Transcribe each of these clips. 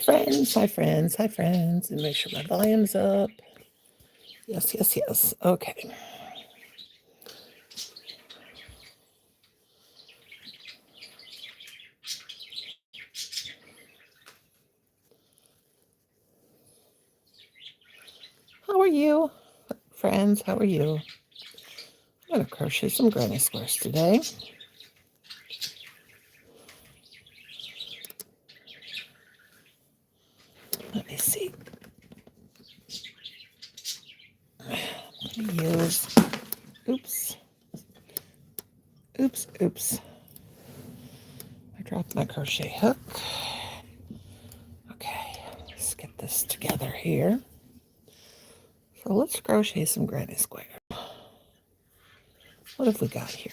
friends, hi friends, hi friends. And make sure my volume's up. Yes, yes, yes. Okay. How are you, friends? How are you? I'm going to crochet some granny squares today. Let me see. Use. Oops. Oops, oops. I dropped my crochet hook. Okay, let's get this together here. So let's crochet some granny squares. What have we got here?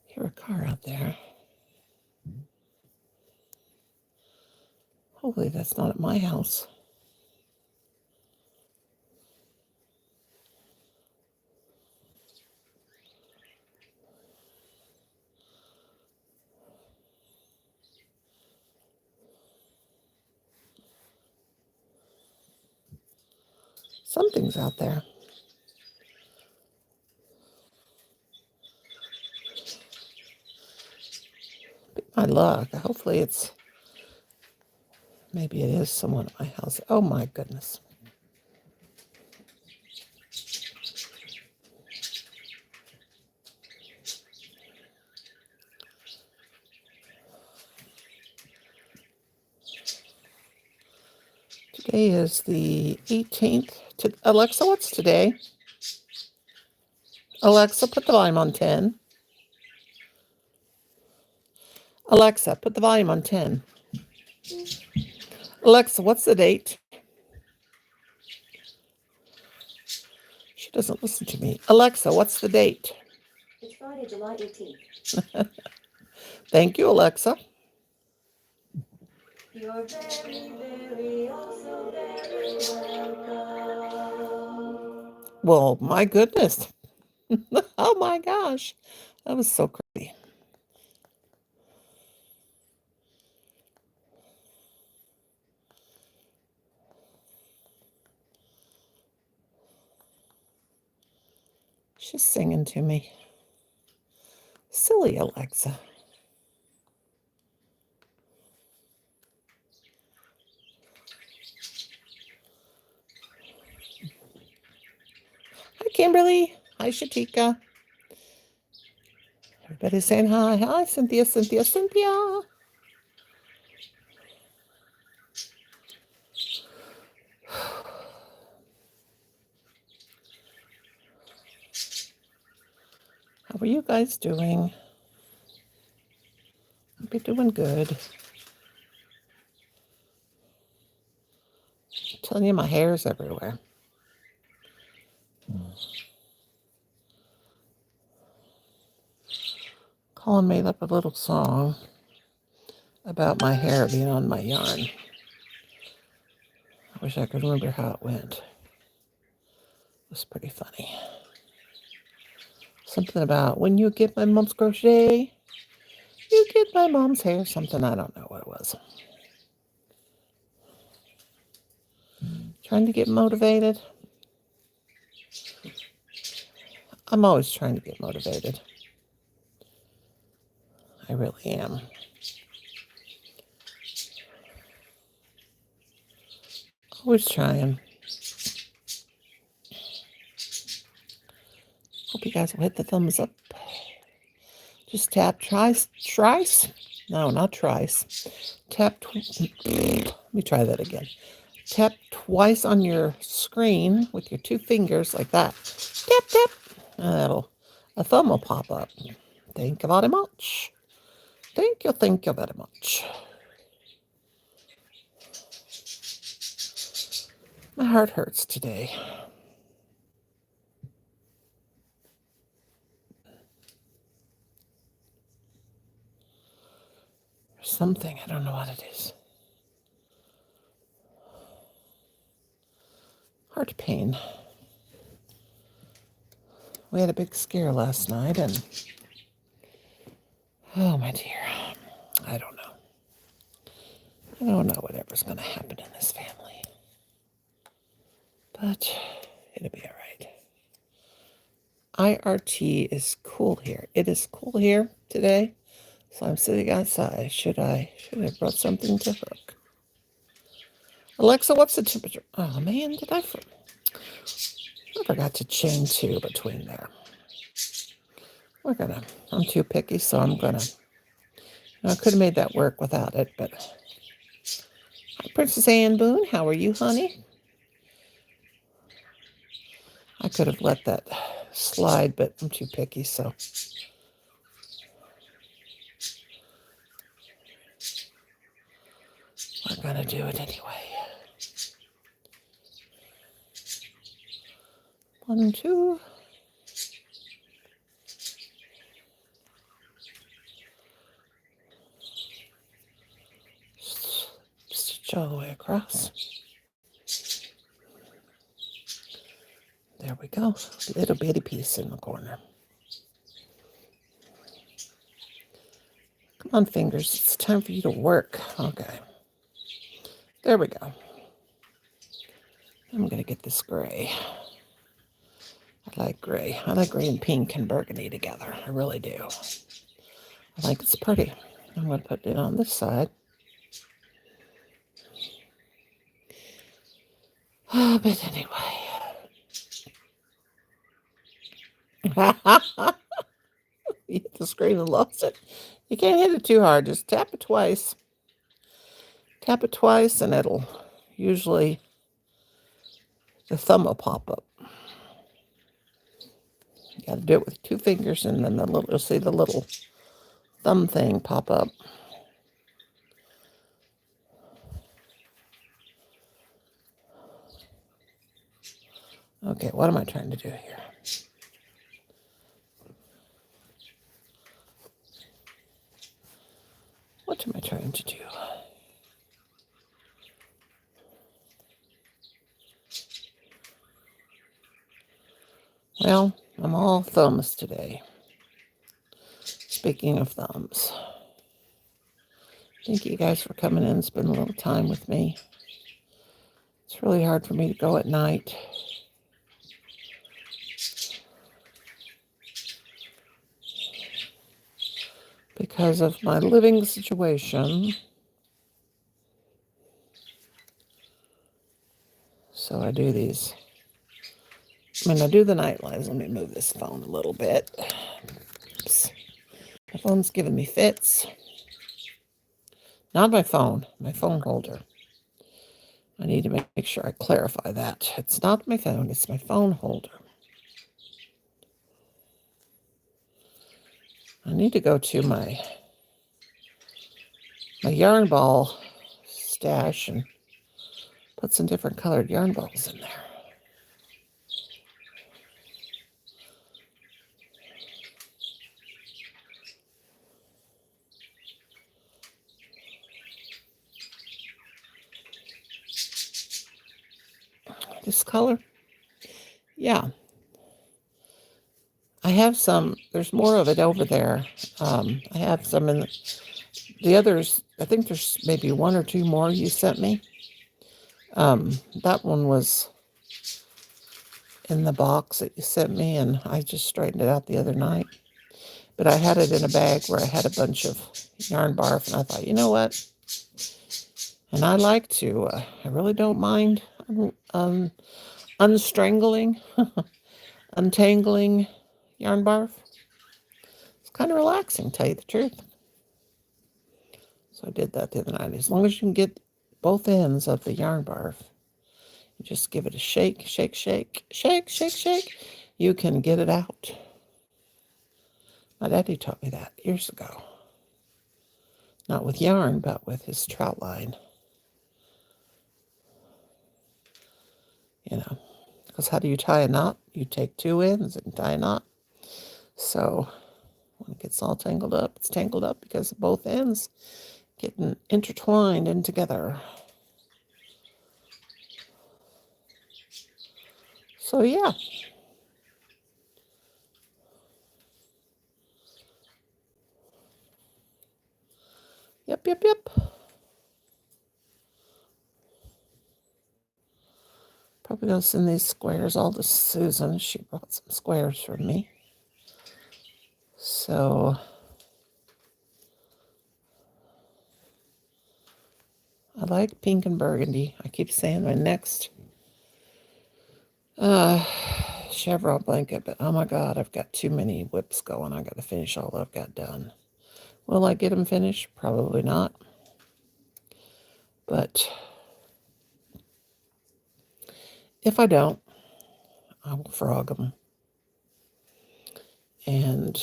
Hear a car out there. Hopefully that's not at my house. Something's out there. Be my luck. Hopefully it's, maybe it is someone at my house. Oh my goodness. Today is the 18th. Alexa, what's today? Alexa, put the volume on 10. Alexa, put the volume on 10. Alexa, what's the date? She doesn't listen to me. Alexa, what's the date? It's Friday, July 18th. Thank you, Alexa. You're very, very, also very welcome. Well, my goodness. Oh my gosh. That was so creepy. She's singing to me. Silly Alexa. Hi, Kimberly. Hi, Shatika. Everybody's saying hi. Hi, Cynthia, Cynthia, Cynthia. How are you guys doing? Hope you're doing good. I'm telling you, my hair's everywhere. Colin made up a little song about my hair being on my yarn. I wish I could remember how it went. It was pretty funny. Something about when you get my mom's crochet, you get my mom's hair. Something, I don't know what it was. Trying to get motivated. I'm always trying to get motivated. I really am. Always trying. Hope you guys will hit the thumbs up. Just tap trice. No, not trice. Tap. Let me try that again. Tap twice on your screen with your two fingers like that. Tap, tap. And a thumb will pop up. Thank you very much. Thank you very much. My heart hurts today. There's something, I don't know what it is. heart pain. We had a big scare last night, and oh my dear, I don't know. I don't know whatever's going to happen in this family, but it'll be all right. IRT is cool here. It is cool here today, so I'm sitting outside. Should I have brought something to hook? Alexa, what's the temperature? Oh man, I forgot to chain 2 between there. I'm too picky, so I'm gonna. I could have made that work without it, but. Hi, Princess Anne Boone. How are you, honey? I could have let that slide, but I'm too picky, so. We're gonna do it anyway. 1, 2. Stitch all the way across. There we go. Little bitty piece in the corner. Come on, fingers. It's time for you to work. Okay. There we go. I'm going to get this gray. I like gray. I like gray and pink and burgundy together. I really do. I think it's pretty. I'm going to put it on this side. Oh, but anyway. You hit the screen and lost it. You can't hit it too hard. Just tap it twice. Tap it twice and it'll usually, the thumb will pop up. You got to do it with 2 fingers and then you'll see the little thumb thing pop up. Okay, what am I trying to do here? What am I trying to do? Well, I'm all thumbs today. Speaking of thumbs, thank you guys for coming in and spending a little time with me. It's really hard for me to go at night. Because of my living situation. So I do these. I do the night lives. Let me move this phone a little bit. Oops. My phone's giving me fits. Not my phone holder. I need to make sure I clarify that. It's not my phone, it's my phone holder. I need to go to my yarn ball stash and put some different colored yarn balls in there. This color? Yeah. I have some, there's more of it over there. I have some in the others. I think there's maybe 1 or 2 more you sent me. That one was in the box that you sent me, and I just straightened it out the other night. But I had it in a bag where I had a bunch of yarn barf, and I thought, you know what? And I like to, I really don't mind unstrangling, untangling yarn barf. It's kind of relaxing, tell you the truth. So I did that the other night. As long as you can get both ends of the yarn barf, you just give it a shake, shake, shake, shake, shake, shake. You can get it out. My daddy taught me that years ago. Not with yarn, but with his trout line. You know, because how do you tie a knot? You take 2 ends and tie a knot. So when it gets all tangled up, it's tangled up because of both ends getting intertwined in together. So yeah. Yep. Probably gonna send these squares all to Susan. She brought some squares for me. So I like pink and burgundy. I keep saying my next chevron blanket, but oh my God, I've got too many whips going. I got to finish all I've got done. Will I get them finished? Probably not. But if I don't, I will frog them. And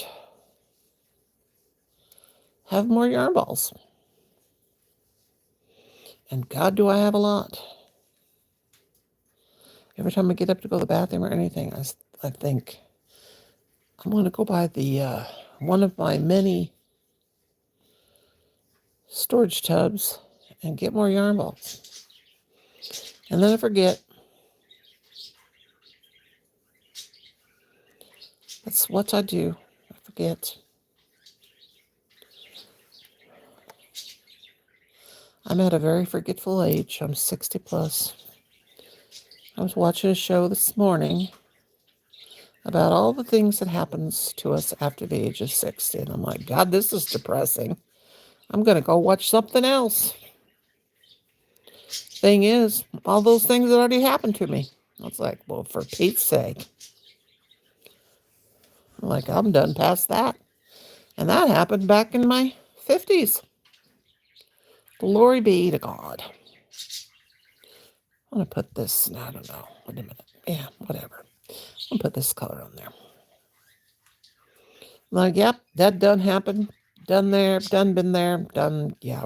have more yarn balls. And God, do I have a lot. Every time I get up to go to the bathroom or anything, I think, I'm going to go buy the one of my many storage tubs and get more yarn balls. And then I forget. That's what I do. I forget. I'm at a very forgetful age. I'm 60 plus. I was watching a show this morning about all the things that happens to us after the age of 60. And I'm like, God, this is depressing. I'm going to go watch something else. Thing is, all those things that already happened to me. I was like, well, for Pete's sake. I'm like, I'm done past that. And that happened back in my 50s. Glory be to God. I'm going to put this, I don't know, wait a minute. Yeah, whatever. I'll put this color on there. Like, yep, that done happened. Done there, done been there, done, yeah.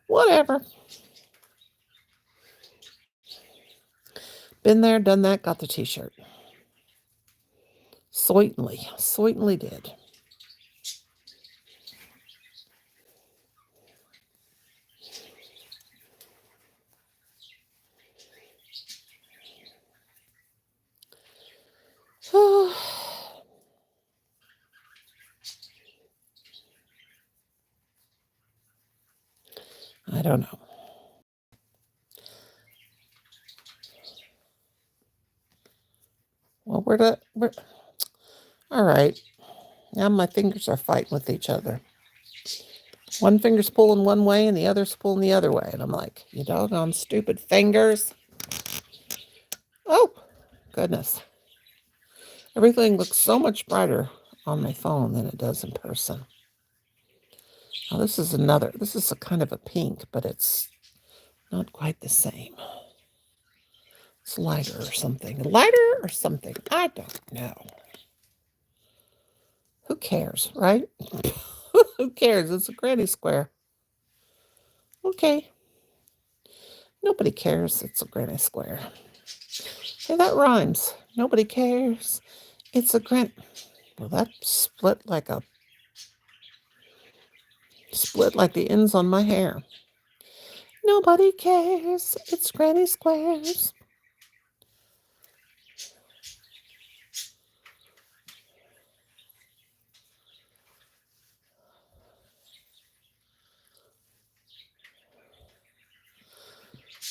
Whatever. Been there, done that, got the t-shirt. Certainly did. I don't know. Well, all right. Now my fingers are fighting with each other. One finger's pulling one way and the other's pulling the other way. And I'm like, you doggone stupid fingers. Oh, goodness. Everything looks so much brighter on my phone than it does in person. Now this is a kind of a pink, but it's not quite the same. It's lighter or something. I don't know. Who cares, right? Who cares? It's a granny square. Okay. Nobody cares. It's a granny square. Hey, that rhymes. Nobody cares. It's a granny. Well, that split like the ends on my hair. Nobody cares. It's granny squares.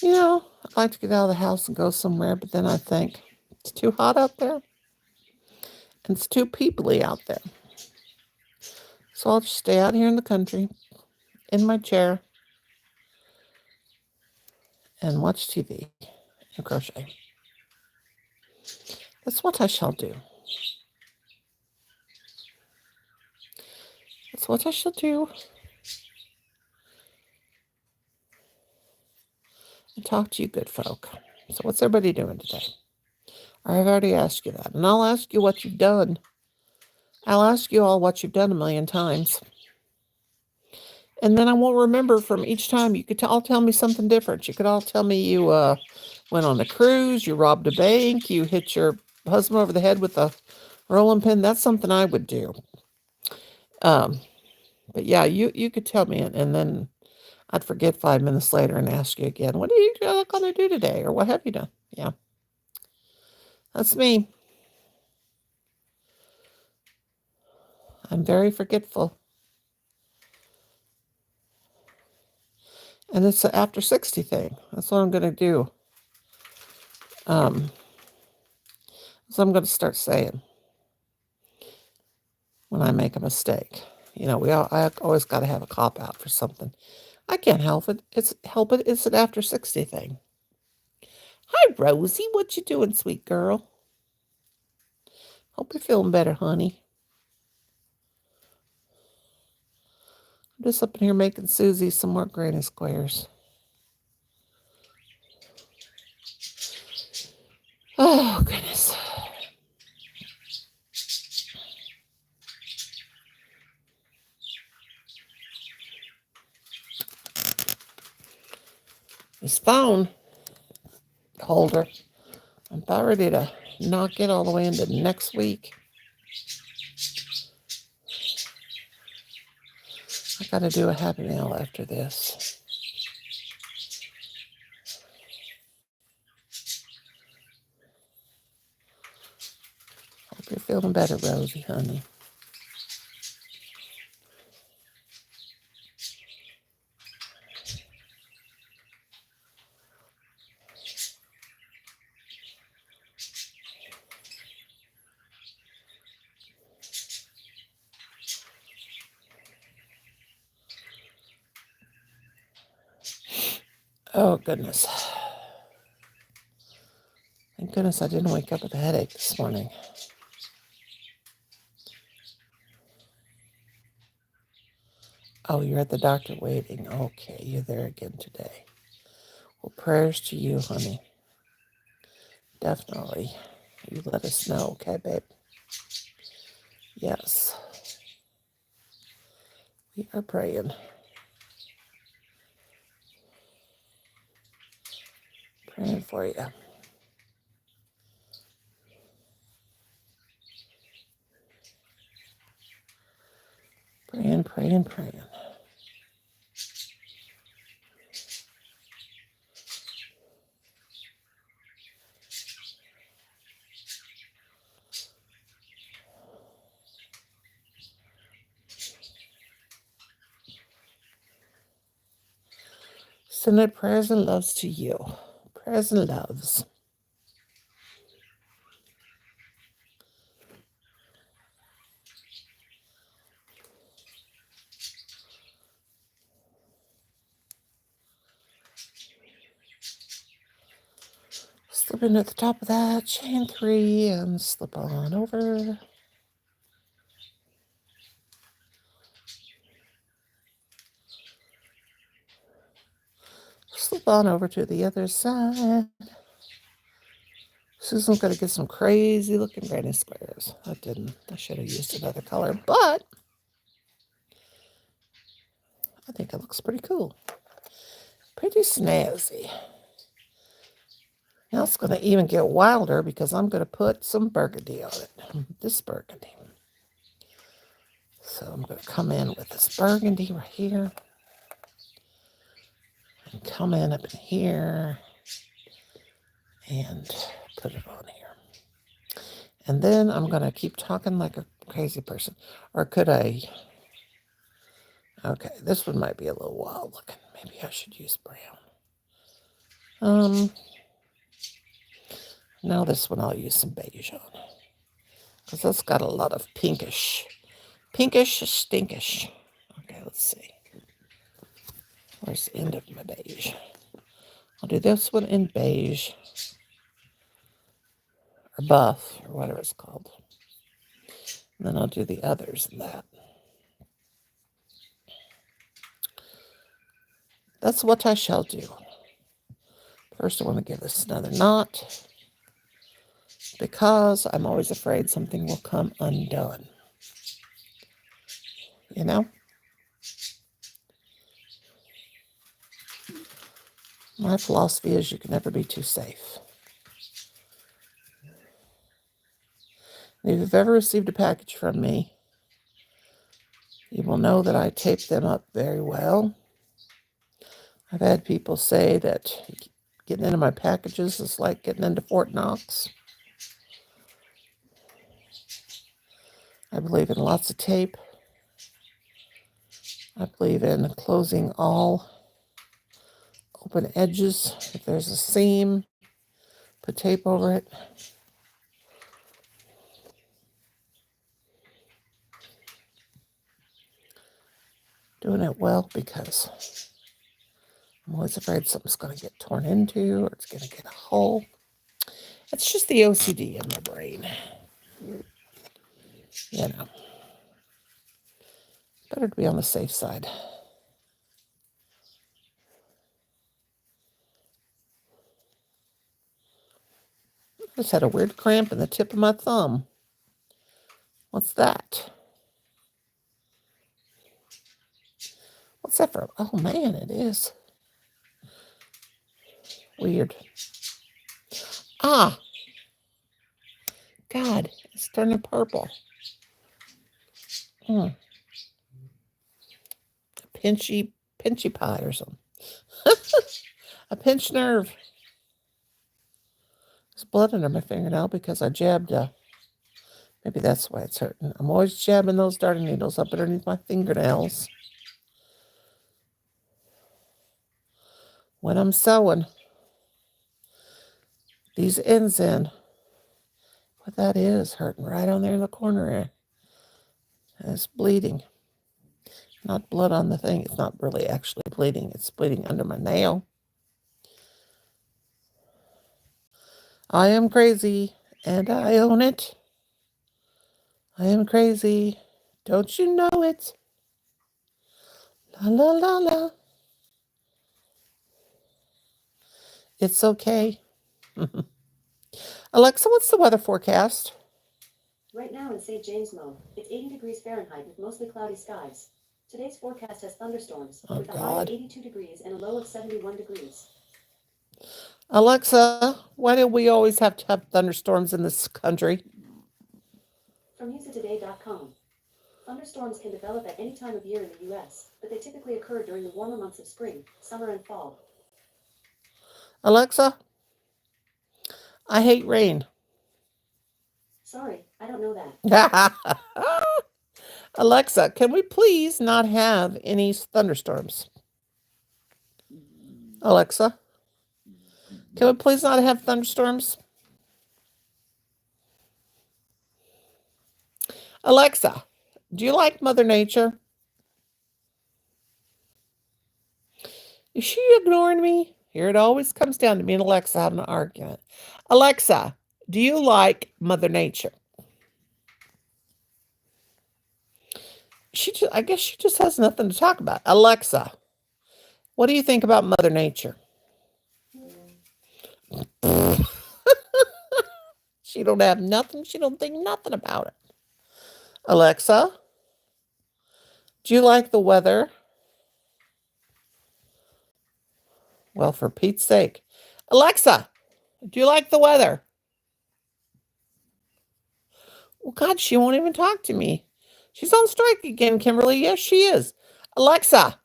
You know, I'd like to get out of the house and go somewhere, but then I think it's too hot out there. And it's too peoply out there. So I'll just stay out here in the country, in my chair, and watch TV and crochet. That's what I shall do. That's what I shall do. And talk to you good folk. So what's everybody doing today? I've already asked you that. And I'll ask you what you've done. I'll ask you all what you've done a million times. And then I won't remember from each time. You could all tell me something different. You could all tell me you went on a cruise, you robbed a bank, you hit your husband over the head with a rolling pin. That's something I would do. But yeah, you could tell me it, and then I'd forget 5 minutes later and ask you again, what are you going to do today? Or what have you done? Yeah. That's me. I'm very forgetful. And it's an after 60 thing. That's what I'm going to do. So I'm going to start saying when I make a mistake. You know, I always got to have a cop out for something. I can't help it. It's an after 60 thing. Hi, Rosie. What you doing, sweet girl? Hope you're feeling better, honey. I'm just up in here making Susie some more granny squares. Oh, goodness. This phone holder, I'm about ready to knock it all the way into next week. I got to do a happy meal after this. Hope you're feeling better, Rosie, honey. Oh, goodness. Thank goodness I didn't wake up with a headache this morning. Oh, you're at the doctor waiting. Okay, you're there again today. Well, prayers to you, honey. Definitely. You let us know, okay, babe? Yes. We are praying. Praying for you. Praying, praying, praying. Sending prayers and loves to you. Prayers and loves. Slip in at the top of that, chain 3, and slip on over. Slip on over to the other side. Susan's going to get some crazy looking granny squares. I should have used another color, but I think it looks pretty cool. Pretty snazzy. Now it's going to even get wilder because I'm going to put some burgundy on it. This burgundy. So I'm going to come in with this burgundy right here. And come in up in here. And put it on here. And then I'm going to keep talking like a crazy person. Or could I? Okay, this one might be a little wild looking. Maybe I should use brown. Now this one I'll use some beige on. Because that's got a lot of pinkish. Pinkish, stinkish. Okay, let's see. Where's the end of my beige? I'll do this one in beige. Or buff, or whatever it's called. And then I'll do the others in that. That's what I shall do. First, I want to give this another knot. Because I'm always afraid something will come undone. You know? My philosophy is you can never be too safe. If you've ever received a package from me, you will know that I tape them up very well. I've had people say that getting into my packages is like getting into Fort Knox. I believe in lots of tape. I believe in closing all open edges. If there's a seam, put tape over it. Doing it well because I'm always afraid something's going to get torn into or it's going to get a hole. It's just the OCD in my brain. You know. Better to be on the safe side. I just had a weird cramp in the tip of my thumb. What's that? What's that for? Oh man, it is. Weird. Ah! God, it's turning purple. A pinchy pie or something. A pinched nerve. There's blood under my fingernail because I jabbed maybe that's why it's hurting. I'm always jabbing those darting needles up underneath my fingernails when I'm sewing these ends in. What that is, hurting right on there in the corner there. And it's bleeding. Not blood on the thing. It's not really actually bleeding. It's bleeding under my nail. I am crazy, and I own it. I am crazy. Don't you know it? La la la la. It's okay. Alexa, what's the weather forecast? Right now in St. James Mo, it's 80 degrees Fahrenheit with mostly cloudy skies. Today's forecast has thunderstorms with a high of 82 degrees and a low of 71 degrees. Alexa, why do we always have to have thunderstorms in this country? From usatoday.com. Thunderstorms can develop at any time of year in the U.S., but they typically occur during the warmer months of spring, summer, and fall. Alexa, I hate rain. Sorry, I don't know that. Alexa, can we please not have any thunderstorms? Alexa, can we please not have thunderstorms? Alexa, do you like Mother Nature? Is she ignoring me? Here it always comes down to me and Alexa having an argument. Alexa, do you like Mother Nature? I guess she just has nothing to talk about. Alexa, what do you think about Mother Nature? She don't have nothing. She don't think nothing about it. Alexa, do you like the weather? Well, for Pete's sake. Alexa, do you like the weather? Well, God, she won't even talk to me. She's on strike again, Kimberly. Yes, she is. Alexa,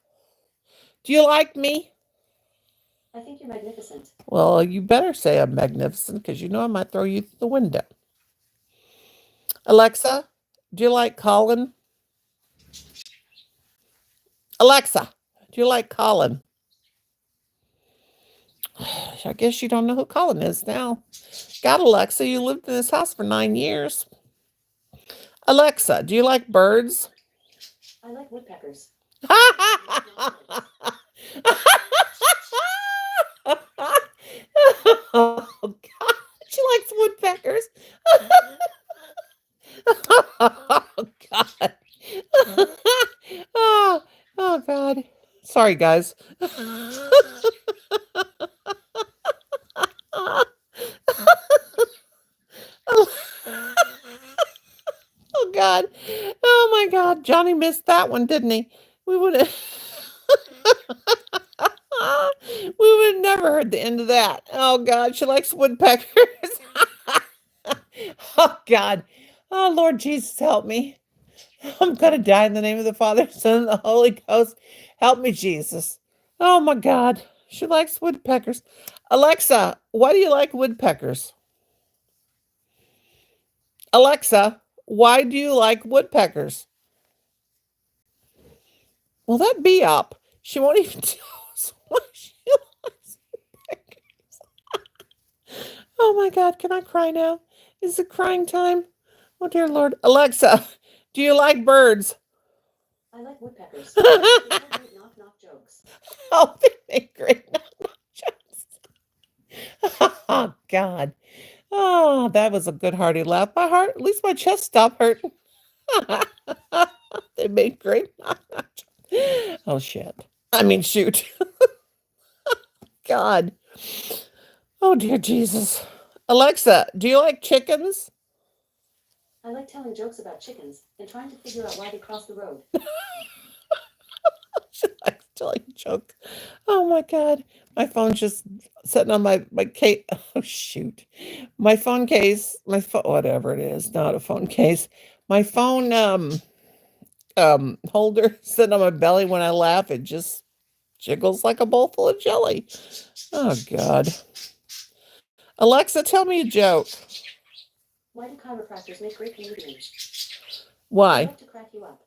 do you like me? I think you're magnificent. Well, you better say I'm magnificent because you know I might throw you through the window. Alexa, do you like Colin? Alexa, do you like Colin? I guess you don't know who Colin is now. God, Alexa, you lived in this house for 9 years. Alexa, do you like birds? I like woodpeckers. Oh, God. She likes woodpeckers. Oh, God. Oh, God. Sorry, guys. Oh, God. Oh, my God. Johnny missed that one, didn't he? We would have... we would have never heard the end of that. Oh, God. She likes woodpeckers. Oh, God. Oh, Lord Jesus, help me. I'm going to die in the name of the Father, Son, and the Holy Ghost. Help me, Jesus. Oh, my God. She likes woodpeckers. Alexa, why do you like woodpeckers? Alexa, Why do you like woodpeckers? Will that be up? She won't even tell us why she likes woodpeckers. Oh my God, can I cry now? Is it crying time? Oh dear Lord. Alexa, do you like birds? I like woodpeckers. They tell great knock-knock jokes. Oh, they make great jokes. Oh God. Oh, that was a good hearty laugh. My heart, at least my chest stopped hurting. They made great knock-knock jokes. Oh shit. I mean shoot. God. Oh dear Jesus. Alexa, do you like chickens? I like telling jokes about chickens and trying to figure out why they crossed the road. She likes telling jokes. Oh my God. My phone's just sitting on my case. Oh shoot. My phone case, my phone, whatever it is, not a phone case. My phone holder sitting on my belly when I laugh, it just jiggles like a bowl full of jelly. Oh God. Alexa, tell me a joke. Why do chiropractors make great comedians? They Why? like to crack you up.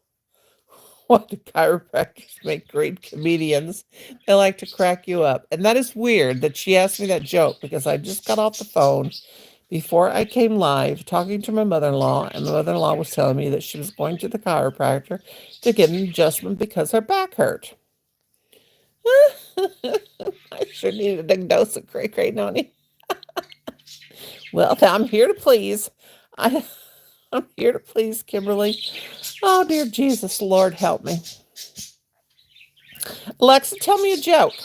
Why do chiropractors make great comedians? They like to crack you up. And that is weird that she asked me that joke because I just got off the phone before I came live talking to my mother-in-law, and my mother-in-law was telling me that she was going to the chiropractor to get an adjustment because her back hurt. I sure need a big dose of cray cray noni. Well, I'm here to please. I'm here to please, Kimberly. Oh, dear Jesus, Lord, help me. Alexa, tell me a joke.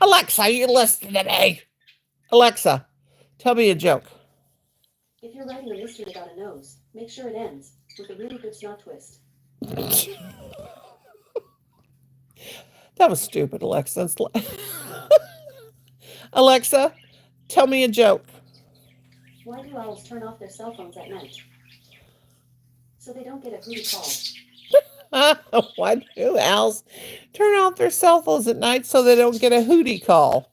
Alexa, are you listening to me? Alexa, tell me a joke. If you're writing a mystery about a nose, make sure it ends with a really good snot twist. That was stupid, Alexa. Alexa, tell me a joke. Why do owls turn off their cell phones at night? So they don't get a hooty call. Why do owls turn off their cell phones at night so they don't get a hootie call?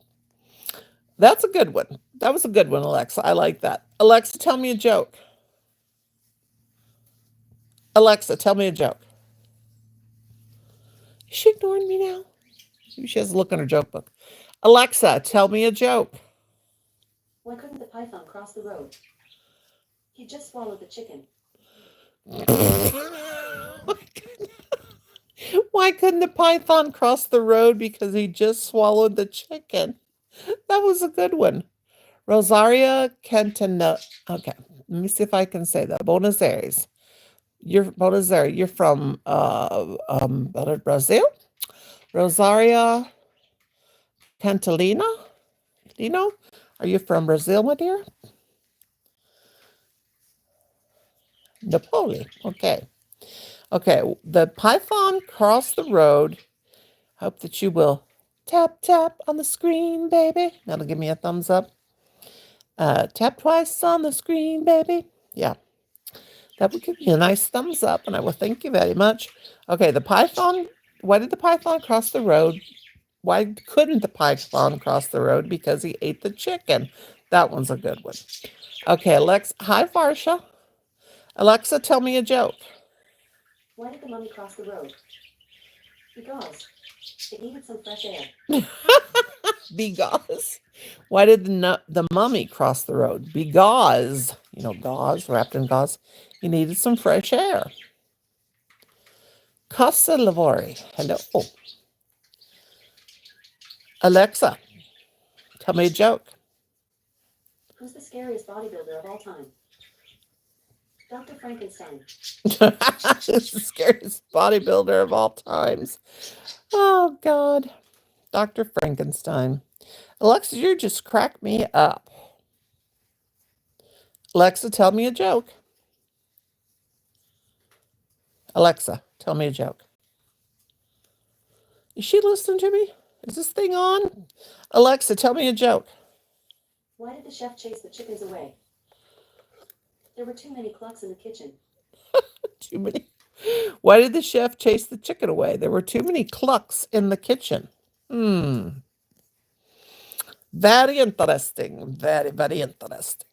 That's a good one. That was a good one, Alexa. I like that. Alexa, tell me a joke. Alexa, tell me a joke. Is she ignoring me now? Maybe she has a look in her joke book. Alexa, tell me a joke. Why couldn't the python cross the road? He just swallowed the chicken. Why couldn't the python cross the road? Because he just swallowed the chicken. That was a good one. Rosaria Cantana. Okay, let me see if I can say that. Buenos Aires. Buenos Aires. You're from Brazil. Rosaria Cantalina. Dino, are you from Brazil, my dear? Napoli. Okay. Okay. The python crossed the road. Hope that you will tap, tap on the screen, baby. That'll give me a thumbs up. Tap twice on the screen, baby. Yeah. That would give me a nice thumbs up, and I will thank you very much. Okay, the python. Why did the python cross the road? Why couldn't the python cross the road? Because he ate the chicken. That one's a good one. Okay, Alexa. Hi, Varsha. Alexa, tell me a joke. Why did the mummy cross the road? Because it needed some fresh air. Because. Why did the mummy cross the road? Because, gauze, wrapped in gauze. He needed some fresh air. Casa Lavori. Hello. Alexa, tell me a joke. Who's the scariest bodybuilder of all time? Dr. Frankenstein. It's the scariest bodybuilder of all times. Oh, God. Dr. Frankenstein. Alexa, you just cracked me up. Alexa, tell me a joke. Alexa, tell me a joke. Is she listening to me? Is this thing on? Alexa, tell me a joke. Why did the chef chase the chickens away? There were too many clucks in the kitchen. Too many. Why did the chef chase the chicken away? There were too many clucks in the kitchen. Very interesting. Very, very interesting.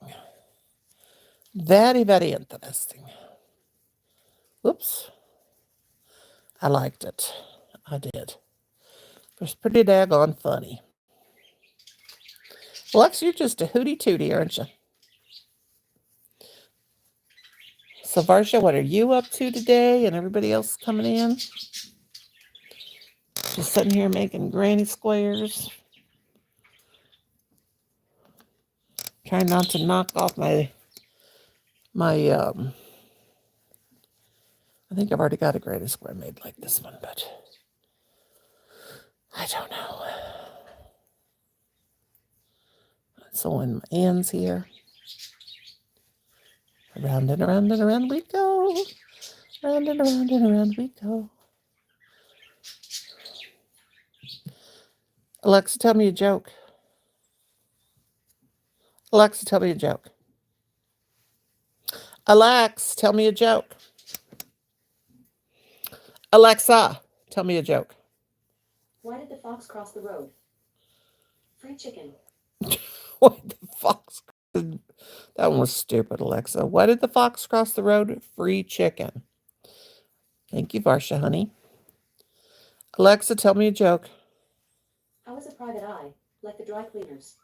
Very, very interesting. Whoops. I liked it. I did. It was pretty daggone funny. Lex, you're just a hootie tootie, aren't you? So, Varsha, what are you up to today and everybody else coming in? Just sitting here making granny squares. Trying not to knock off my I think I've already got a granny square made like this one, but I don't know. So in my hands here. Around and around and around we go. Round and around and around we go. Alexa, tell me a joke. Alexa, tell me a joke. Alexa, tell me a joke. Alexa, tell me a joke. Why did the fox cross the road? Free chicken. Why did the fox? That one was stupid, Alexa. Why did the fox cross the road? Free chicken. Thank you, Varsha, honey. Alexa, tell me a joke. How is a private eye like the dry cleaners?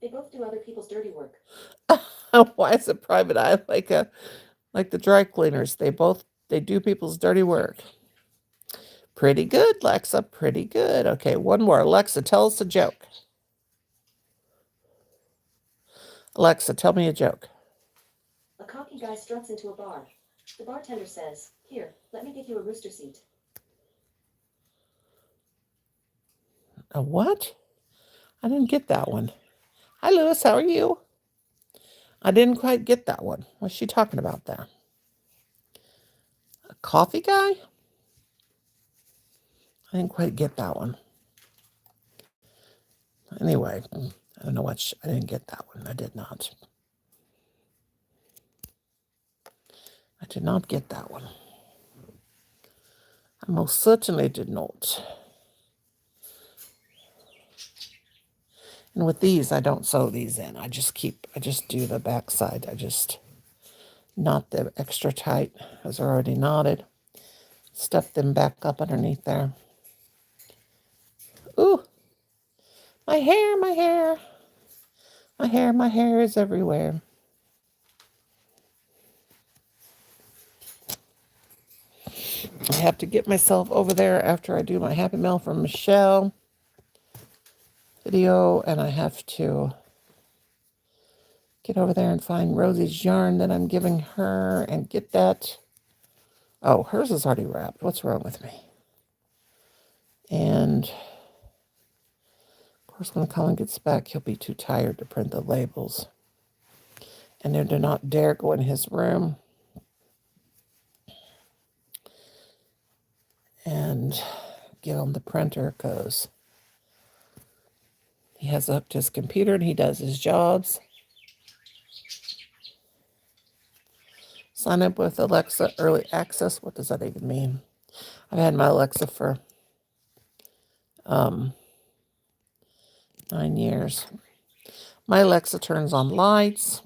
They both do other people's dirty work. Why is a private eye like the dry cleaners? They do people's dirty work. Pretty good, Alexa. Pretty good. Okay, one more. Alexa, tell us a joke. Alexa, tell me a joke. A cocky guy struts into a bar. The bartender says, "Here, let me give you a rooster seat." A what? I didn't get that one. Hi, Lewis. How are you? I didn't quite get that one. What's she talking about there? A coffee guy? I didn't quite get that one. Anyway, I don't know what I didn't get that one. I did not. I did not get that one. I most certainly did not. And with these, I don't sew these in. I just do the back side. I just knot them extra tight as they're already knotted. Stuff them back up underneath there. Ooh, my hair, my hair. My hair is everywhere. I have to get myself over there after I do my Happy Mail from Michelle video, and I have to get over there and find Rosie's yarn that I'm giving her and get that. Oh, hers is already wrapped. What's wrong with me? And of course, when Colin gets back, he'll be too tired to print the labels. And they do not dare go in his room and get on the printer because he has up to his computer and he does his jobs. Sign up with Alexa Early Access. What does that even mean? I've had my Alexa for 9 years. My Alexa turns on lights.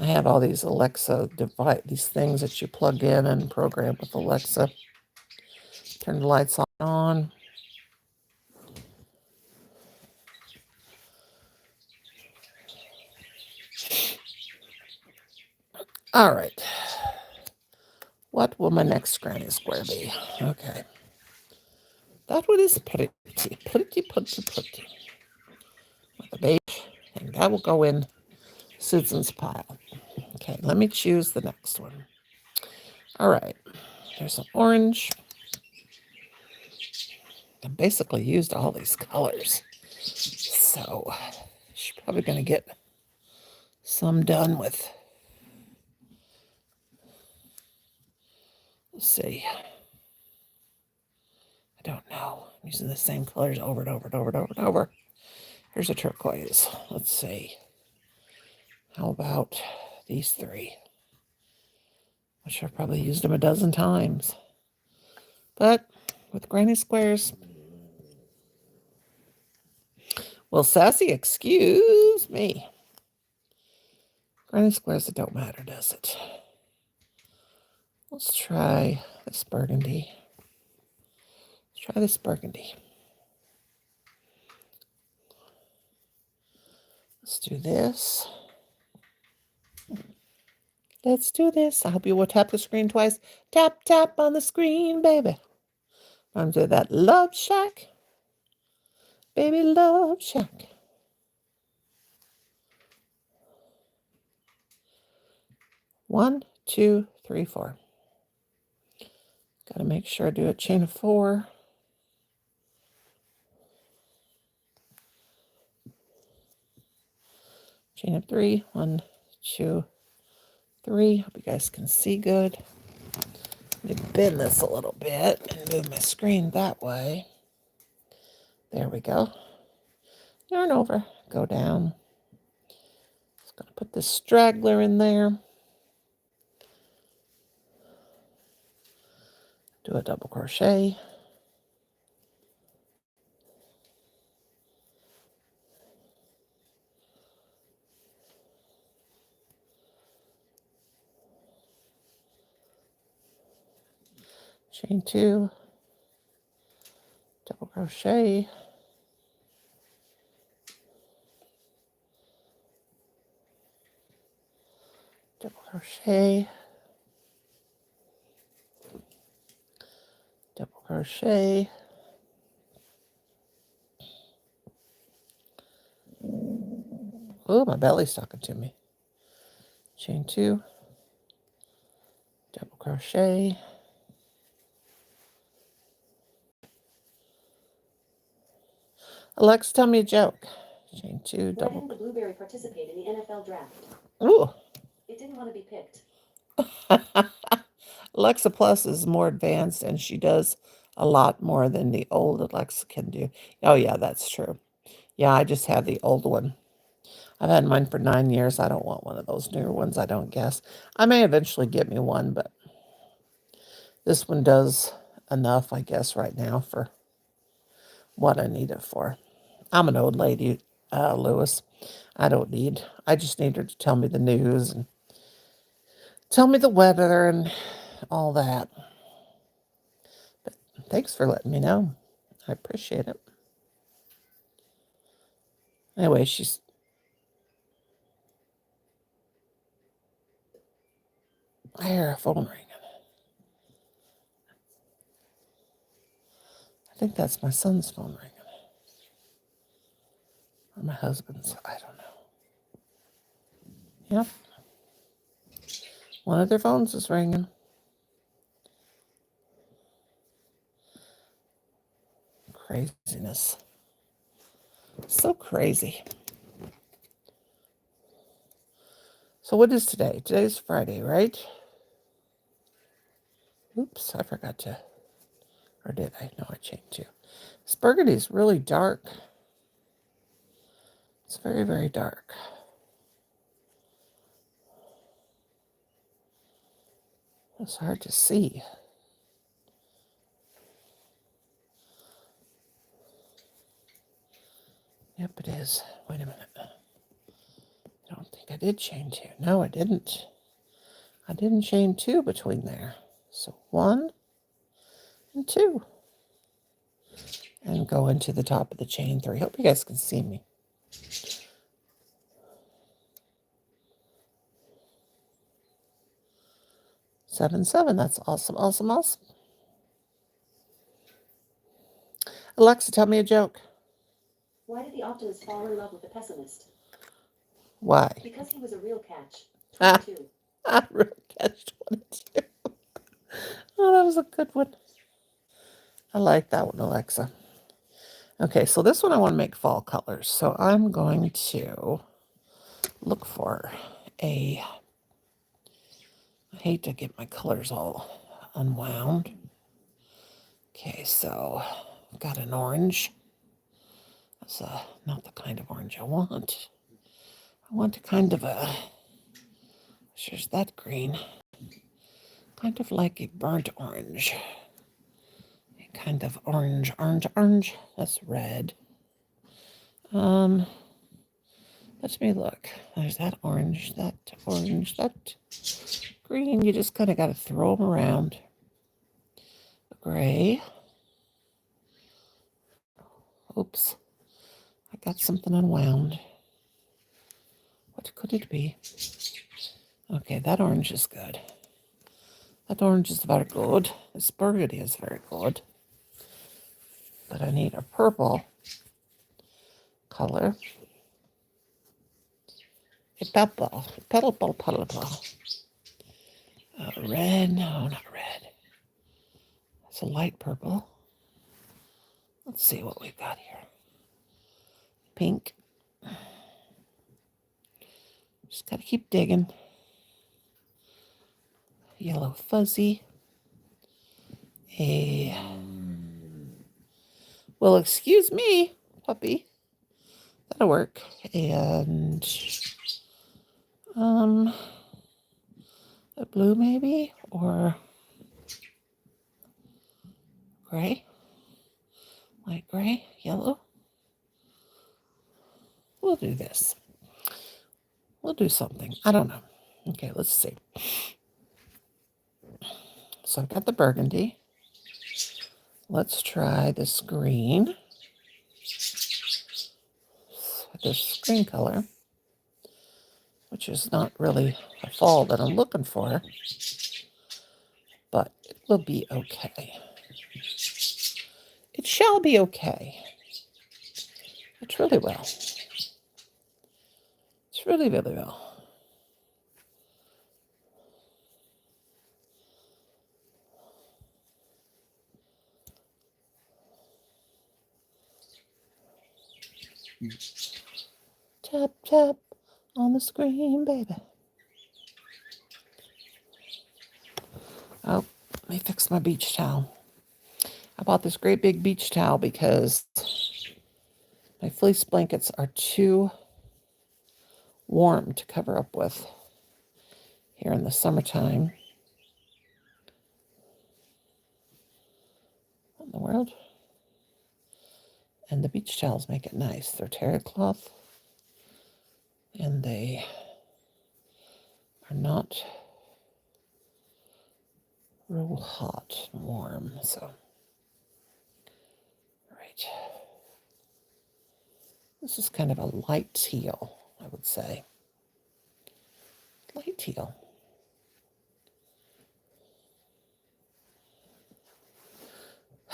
I have all these Alexa these things that you plug in and program with Alexa. Turn the lights on. All right. What will my next granny square be? Okay. That one is pretty. With a beige. And that will go in Susan's pile. Okay, let me choose the next one. All right. There's some orange. I basically used all these colors. So she's probably going to get some done with. Let's see. I don't know. I'm using the same colors over and over and over and over and over. Here's a turquoise. Let's see. How about these three? Which I've probably used them a dozen times. But with granny squares. Well, Sassy, excuse me. Granny squares, it don't matter, does it? Let's try this burgundy. Let's try this burgundy. Let's do this. Let's do this. I hope you will tap the screen twice. Tap, tap on the screen, baby. I'm doing that Love Shack. Baby Love Shack. One, two, three, four. Got to make sure I do a chain of 4. Chain of 3. 1, 2, 3. Hope you guys can see good. Let me bend this a little bit and move my screen that way. There we go. Yarn over. Go down. Just going to put this straggler in there. Do a double crochet. Chain 2, double crochet, double crochet, double crochet, oh, my belly's talking to me. Chain 2, double crochet, Alexa, tell me a joke. Chain 2, Why double. didn't the blueberry participate in the NFL draft? Ooh. It didn't want to be picked. Alexa Plus is more advanced, and she does a lot more than the old Alexa can do. Oh, yeah, that's true. Yeah, I just have the old one. I've had mine for 9 years. I don't want one of those newer ones, I don't guess. I may eventually get me one, but this one does enough, I guess, right now for what I need it for. I'm an old lady, Lewis. I just need her to tell me the news and tell me the weather and all that. But thanks for letting me know. I appreciate it. Anyway, I hear a phone ringing. I think that's my son's phone ringing. Or my husband's. I don't know. Yep. One of their phones is ringing. Craziness. So crazy. So what is today? Today's Friday, right? Oops, I forgot to. Or did I? No, I changed to. This burgundy is really dark. It's very, very dark. It's hard to see. Yep, it is. Wait a minute. I don't think I did chain 2. No, I didn't. I didn't chain 2 between there. So 1 and 2. And go into the top of the chain 3. Hope you guys can see me. Seven, 7. That's awesome, awesome, awesome. Alexa, tell me a joke. Why did the optimist fall in love with the pessimist? Why? Because he was a real catch. Ah. 22. I really catch 22. Oh, that was a good one. I like that one, Alexa. Okay, so this one I want to make fall colors. So I'm going to look for I hate to get my colors all unwound. Okay, so I've got an orange. That's not the kind of orange I want. I want a kind of a, there's that green. Kind of like a burnt orange. A kind of orange. That's red. Let me look. There's that orange, that green. You just kind of got to throw them around. Gray. Oops. I got something unwound. What could it be? Okay, that orange is good. That orange is very good. This burgundy is very good. But I need a purple color. A purple. Red. No, not red. It's a light purple. Let's see what we've got here. Pink. Just gotta keep digging. Yellow fuzzy. Well, excuse me, puppy. That'll work. And a blue maybe, or gray, light gray, yellow. We'll do this. We'll do something. I don't know. Okay, let's see. So I've got the burgundy. Let's try this green. This green color, which is not really a fall that I'm looking for, but it will be okay. It shall be okay. It truly will. It's really, really will. Tap, tap on the screen, baby. Oh, let me fix my beach towel. I bought this great big beach towel because my fleece blankets are too warm to cover up with here in the summertime. What in the world? And the beach towels make it nice. They're terry cloth, and they are not real hot and warm. So, right. This is kind of a light teal, I would say. Light teal.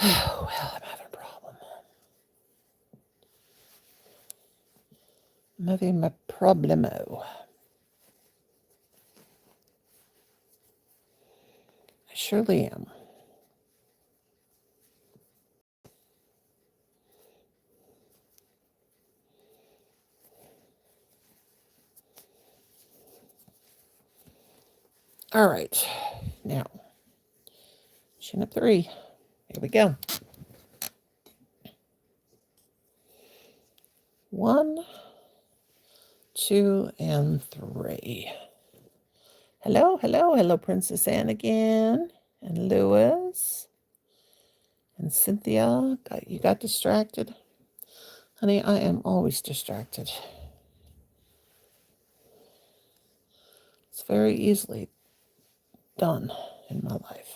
Well, I'm having a problem. I'm having a problemo. I surely am. All right, now, chin up 3. Here we go. 1, 2, and 3. Hello, Princess Anne again, and Lewis, and Cynthia. You got distracted? Honey, I am always distracted. It's very easily done in my life.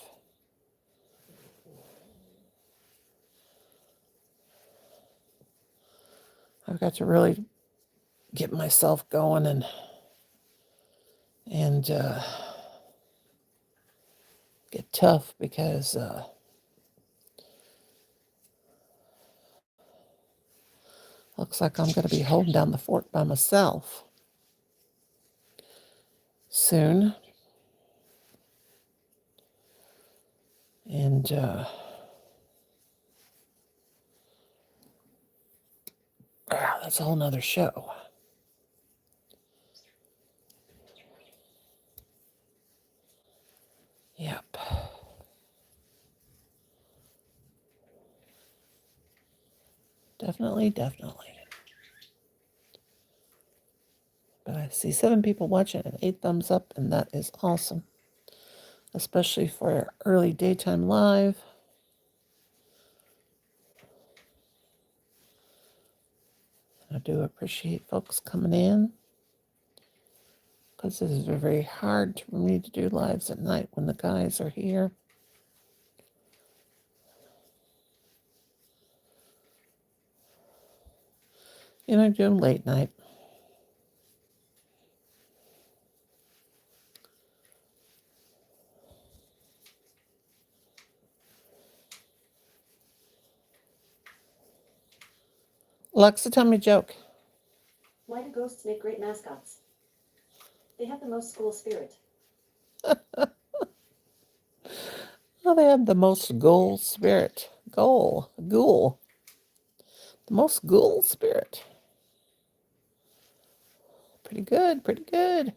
I've got to really get myself going and get tough, because looks like I'm going to be holding down the fort by myself soon. And that's a whole nother show. Yep. Definitely. But I see 7 people watching and 8 thumbs up, and that is awesome. Especially for early daytime live. I do appreciate folks coming in, because this is very hard for me to do lives at night when the guys are here. You know, I do them late night. Alexa, tell me a joke. Why do ghosts make great mascots? They have the most school spirit. Well, they have the most ghoul spirit. Ghoul. The most ghoul spirit. Pretty good, pretty good.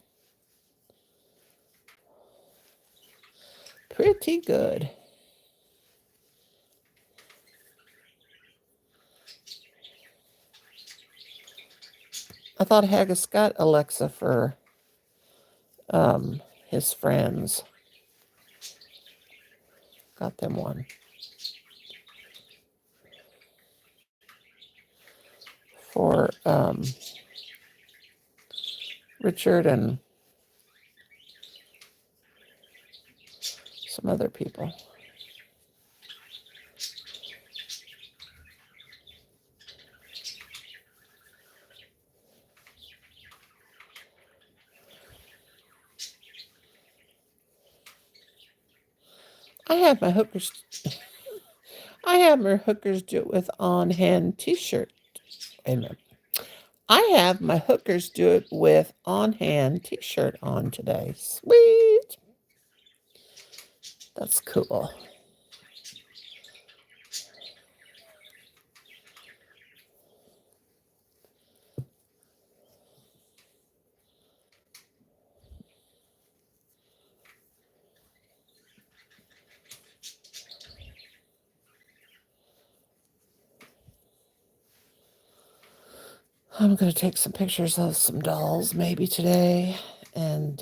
Pretty good. I thought Haggis got Alexa for his friends. Got them one. For Richard and some other people. I have my hookers. I have my hookers do it with on-hand t-shirt. Wait a minute. I have my hookers do it with on-hand t-shirt on today. Sweet. That's cool. I'm going to take some pictures of some dolls maybe today and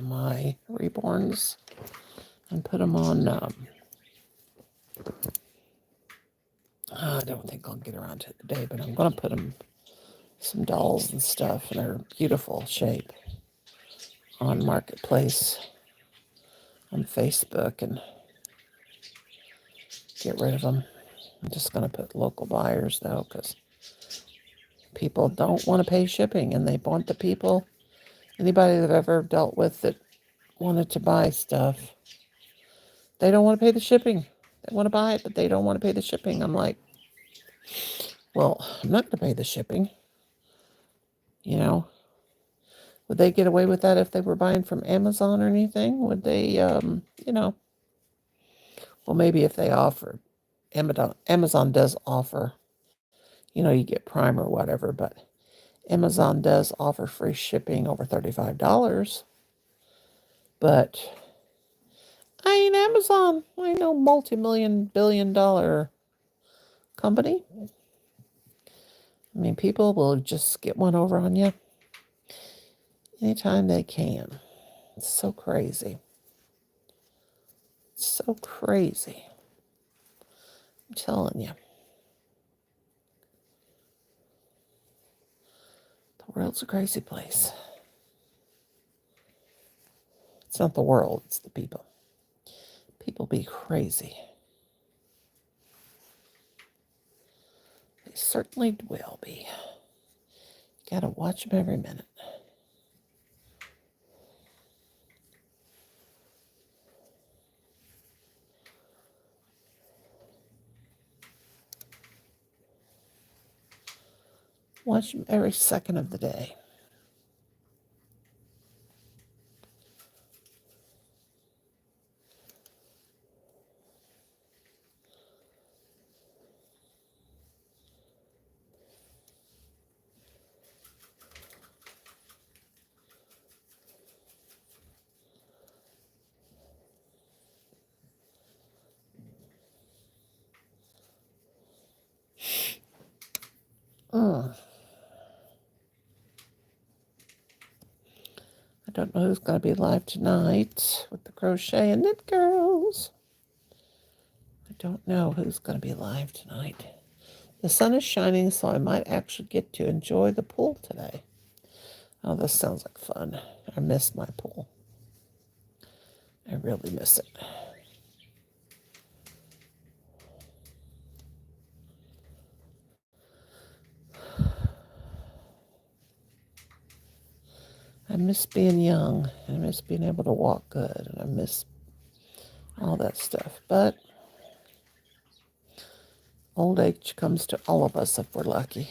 my reborns and put them on. I don't think I'll get around to it today, but I'm going to put them, some dolls and stuff in their beautiful shape on Marketplace on Facebook and get rid of them. I'm just going to put local buyers though, because people don't want to pay shipping, and they want the people, anybody that I've ever dealt with that wanted to buy stuff, they don't want to pay the shipping. They want to buy it, but they don't want to pay the shipping. I'm like, well, I'm not going to pay the shipping. You know, would they get away with that if they were buying from Amazon or anything? Would they, you know, well, maybe if they offered, Amazon does offer, you know, you get Prime or whatever, but Amazon does offer free shipping over $35. But I ain't Amazon. I ain't no multi-million, billion-dollar company. I mean, people will just get one over on you anytime they can. It's so crazy. It's so crazy. I'm telling you. The world's a crazy place. It's not the world, it's the people. People be crazy. They certainly will be. Gotta watch them every minute. Watch them every second of the day. I don't know who's going to be live tonight with the Crochet and Knit Girls. I don't know who's going to be live tonight. The sun is shining, so I might actually get to enjoy the pool today. Oh, this sounds like fun. I miss my pool. I really miss it. I miss being young. I miss being able to walk good. And I miss all that stuff. But old age comes to all of us if we're lucky.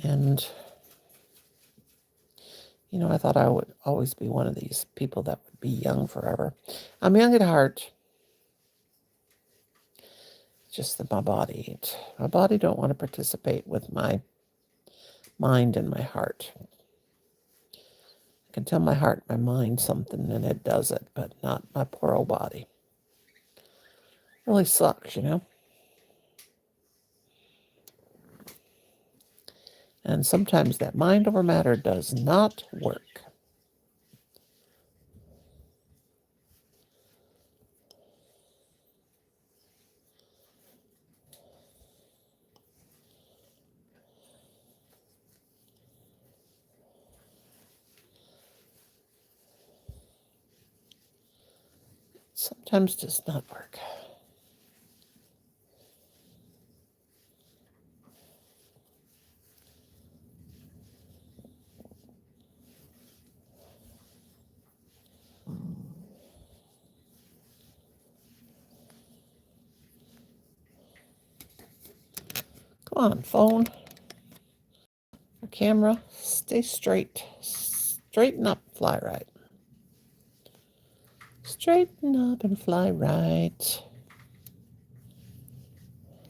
And, you know, I thought I would always be one of these people that would be young forever. I'm young at heart. Just that my body don't want to participate with my mind and my heart. I can tell my heart, my mind something, and it does it, but not my poor old body. Really sucks, you know? And sometimes that mind over matter does not work. Sometimes does not work. Come on, phone. Or camera, stay straight. Straighten up, fly right. Straighten up and fly right.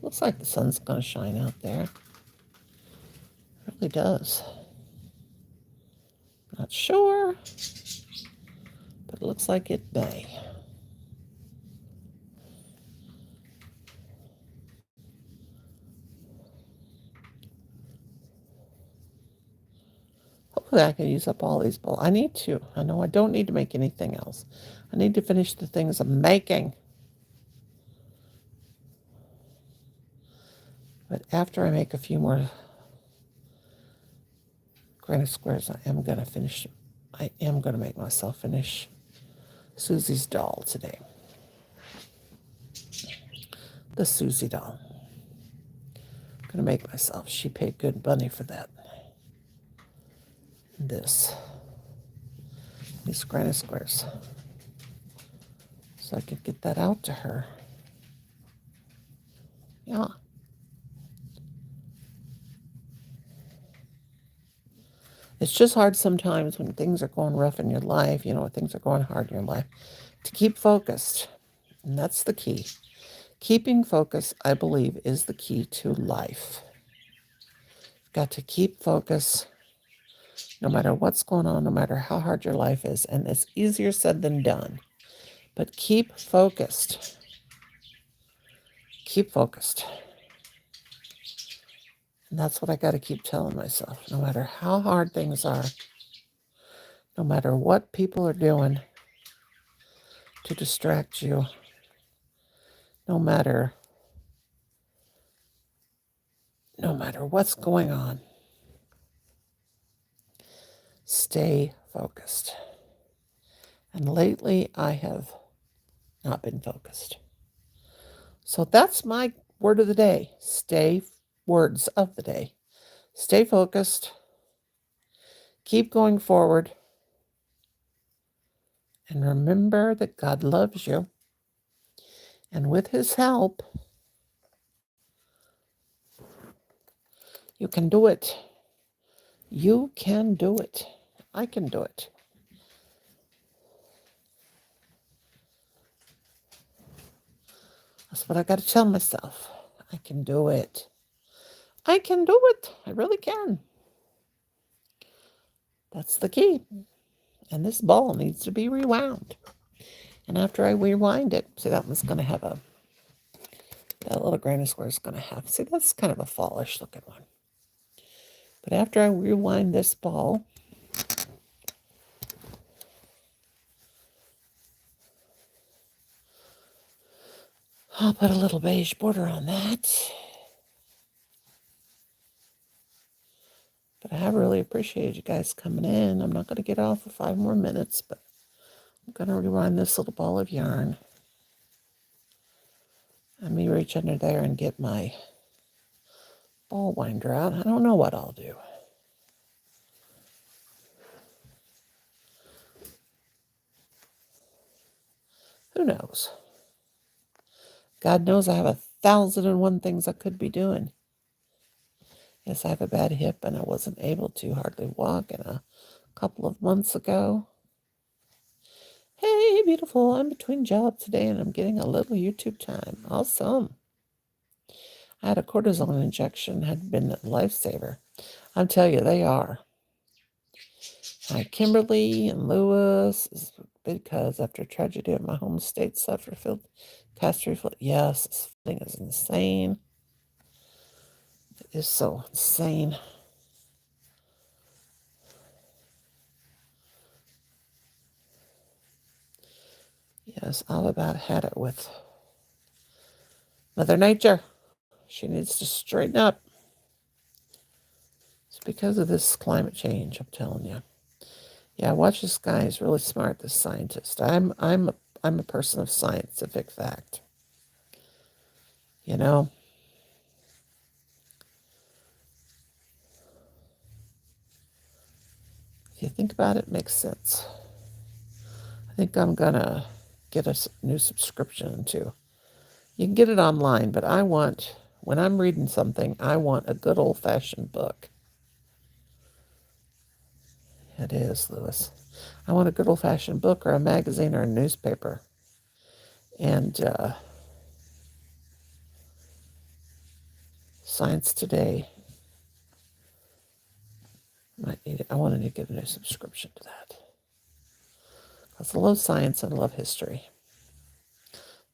Looks like the sun's going to shine out there. It really does. Not sure, but it looks like it may. Hopefully I can use up all these bowls. I need to. I know I don't need to make anything else. I need to finish the things I'm making. But after I make a few more granny squares, I am going to finish. I am going to make myself finish Susie's doll today. The Susie doll. I'm going to make myself. She paid good money for that. These granny squares. So I could get that out to her. Yeah. It's just hard sometimes when things are going rough in your life, you know, when things are going hard in your life, to keep focused. And that's the key. Keeping focus, I believe, is the key to life. You've got to keep focus no matter what's going on, no matter how hard your life is. And it's easier said than done. But keep focused. Keep focused. And that's what I got to keep telling myself. No matter how hard things are, no matter what people are doing to distract you, no matter what's going on, stay focused. And lately, I have not been focused. So that's my word of the day. Words of the day. Stay focused. Keep going forward. And remember that God loves you. And with his help, you can do it. You can do it. I can do it. That's what I got to tell myself. I can do it. I can do it. I really can. That's the key. And this ball needs to be rewound. And after I rewind it, see, that one's going to have that little granny square is going to have, see, that's kind of a fallish looking one. But after I rewind this ball, I'll put a little beige border on that. But I have really appreciated you guys coming in. I'm not going to get off for 5 more minutes, but I'm going to rewind this little ball of yarn. Let me reach under there and get my ball winder out. I don't know what I'll do. Who knows? God knows I have 1,001 things I could be doing. Yes, I have a bad hip and I wasn't able to hardly walk in a couple of months ago. Hey, beautiful. I'm between jobs today and I'm getting a little YouTube time. Awesome. I had a cortisone injection, had been a lifesaver. I'll tell you, they are. Hi, Kimberly and Lewis, is because after tragedy of my home state, Sufferfield, catastrophe. Yes, this thing is insane. It is so insane. Yes, I've about had it with Mother Nature. She needs to straighten up. It's because of this climate change, I'm telling you. Yeah, watch this guy. He's really smart, this scientist. I'm a person of scientific fact. You know? If you think about it, it makes sense. I think I'm gonna get a new subscription too. You can get it online, but I want, when I'm reading something, I want a good old-fashioned book. It is, Lewis. I want a good old-fashioned book or a magazine or a newspaper. And Science Today. Might need it. I wanted to get a new subscription to that. Because I love science and I love history.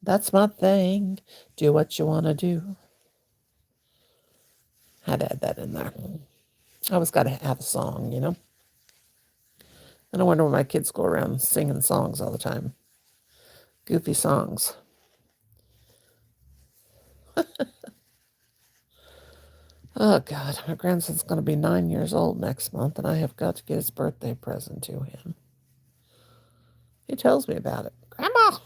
That's my thing. Do what you want to do. Had to add that in there. I always got to have a song, you know? And I wonder why my kids go around singing songs all the time. Goofy songs. Oh, God. My grandson's going to be 9 years old next month, and I have got to get his birthday present to him. He tells me about it. Grandma,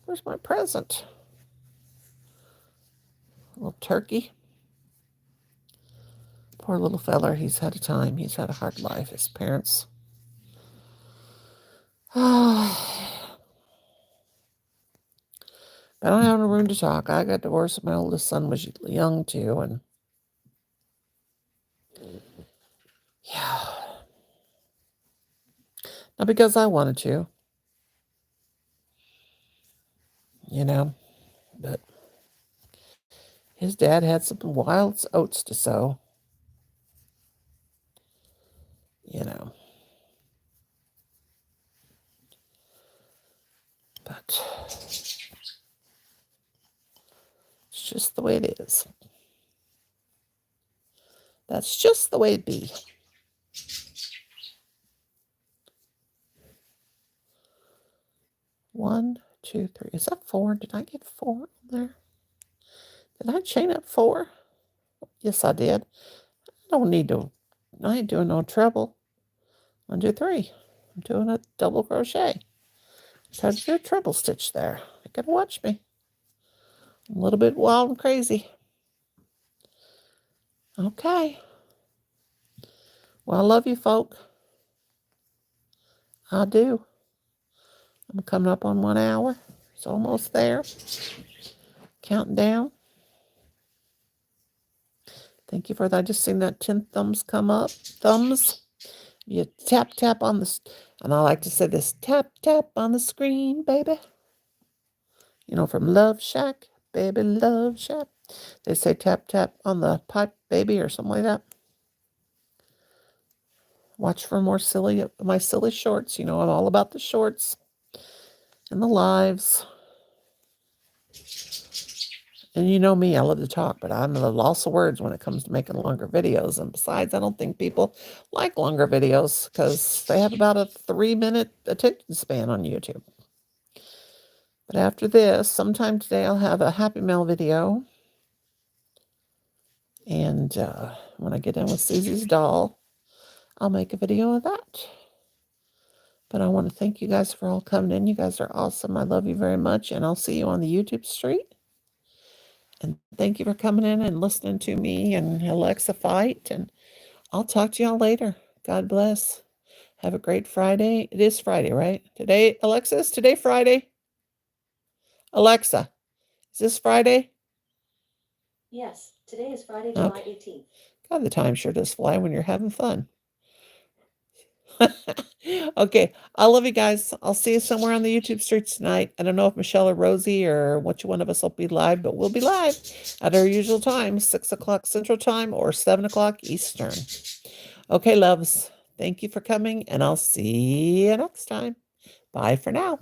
where's my present? A little turkey. Poor little feller. He's had a time. He's had a hard life. His parents. But I don't have no room to talk. I got divorced. My oldest son was young, too, and yeah. Not because I wanted to, you know, but his dad had some wild oats to sow, you know. But it's just the way it is. That's just the way it be. One, two, three. Is that 4? Did I get 4 on there? Did I chain up 4? Yes, I did. I don't need to. I ain't doing no treble. 1, 2, 3. I'm doing a double crochet. Try to do a treble stitch there. You gotta watch me. I'm a little bit wild and crazy. Okay. Well, I love you, folk. I do. I'm coming up on 1 hour. It's almost there. Counting down. Thank you for that. I just seen that 10 thumbs come up. Thumbs. You tap, tap on the, and I like to say this, tap, tap on the screen, baby. You know, from Love Shack, baby, Love Shack. They say tap, tap on the pipe, baby, or something like that. Watch for more my silly shorts. You know, I'm all about the shorts and the lives. And you know me, I love to talk, but I'm a loss of words when it comes to making longer videos. And besides, I don't think people like longer videos because they have about a 3-minute attention span on YouTube. But after this, sometime today, I'll have a Happy Mail video. And when I get done with Susie's doll, I'll make a video of that. But I want to thank you guys for all coming in. You guys are awesome. I love you very much. And I'll see you on the YouTube street. And thank you for coming in and listening to me and Alexa fight. And I'll talk to y'all later. God bless. Have a great Friday. It is Friday, right? Today, Alexa, is today Friday? Alexa, is this Friday? Yes, today is Friday, July Okay. 18th. God, the time sure does fly when you're having fun. Okay, I love you guys. I'll see you somewhere on the YouTube streets tonight. I don't know if Michelle or Rosie or which one of us will be live, but we'll be live at our usual time, 6 o'clock Central Time or 7 o'clock Eastern. Okay, loves. Thank you for coming, and I'll see you next time. Bye for now.